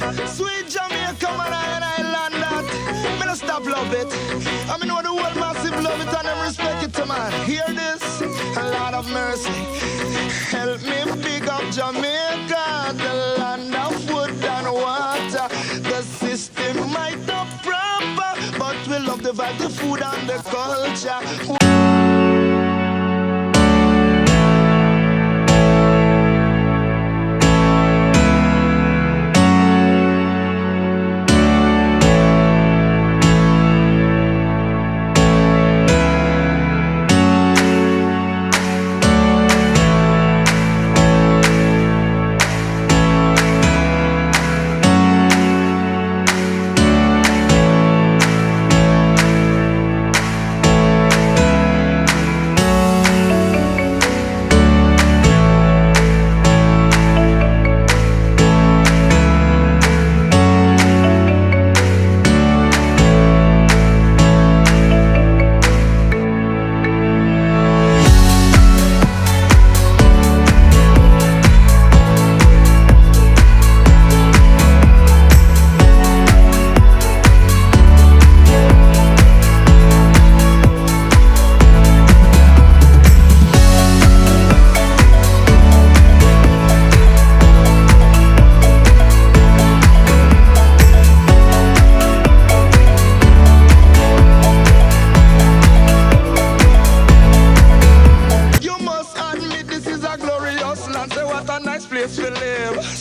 Sweet Jamaica, man, I land that. Me no stop love it. I mean, know the world massive love it and them respect it, man. Hear this? A lot of mercy. Help me pick up Jamaica, the land of wood and water. The system might not proper, but we love the vibe, the food and the culture.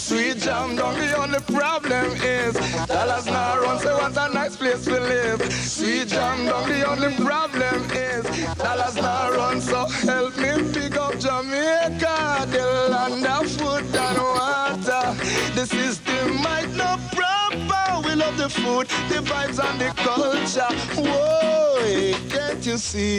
Sweet Jam down, the only problem is dollars now run, say what a nice place to live. Sweet Jam down, the only problem is dollars now run, so help me pick up Jamaica, the land of food and water. The system might not proper, we love the food, the vibes and the culture. Whoa, can't you see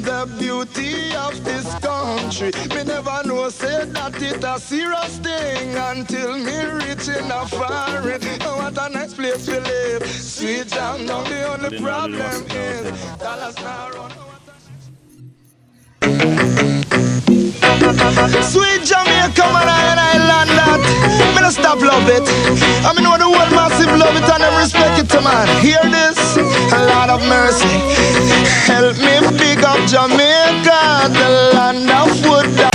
the beauty of this country? Me never know, say that it a serious thing until me reaching a foreign. Oh, what a nice place to live. Sweet Jam down, the only problem is dollars now run. Sweet Jamaica, man, I land that. Me no stop love it. I mean, know the world massive love it and them respect it, man. Hear this? A lot of mercy. Help me pick up Jamaica, the land of wood.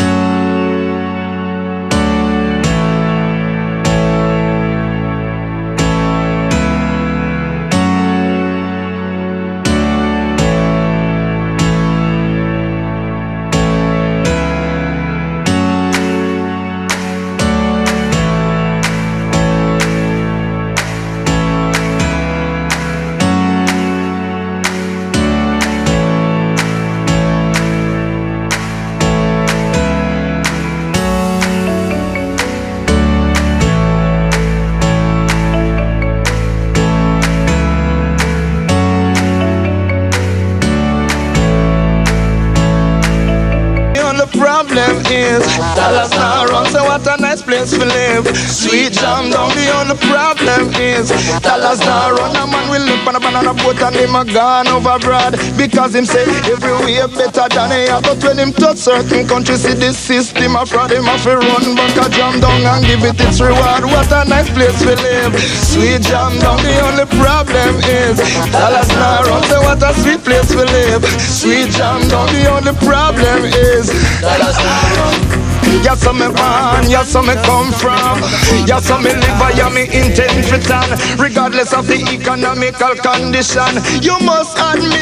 Problem is dollars now run, so what a nice place to live. Sweet Jam down, the only problem is dollars now run. A man will live on a banana boat and him a gone overboard because him say everywhere better than he have. But when him touch certain countries, see this system a fraud, him have to run back a jam down and give it its reward. What a nice place to live. Sweet Jam down, the only problem is dollars now run, so what a sweet place to live. Sweet Jam down, the only problem is dollars now run. Yeah, so me born, yeah, so me come from. Yeah, so me live, yeah, me intend to return. Regardless of the economical condition, you must admit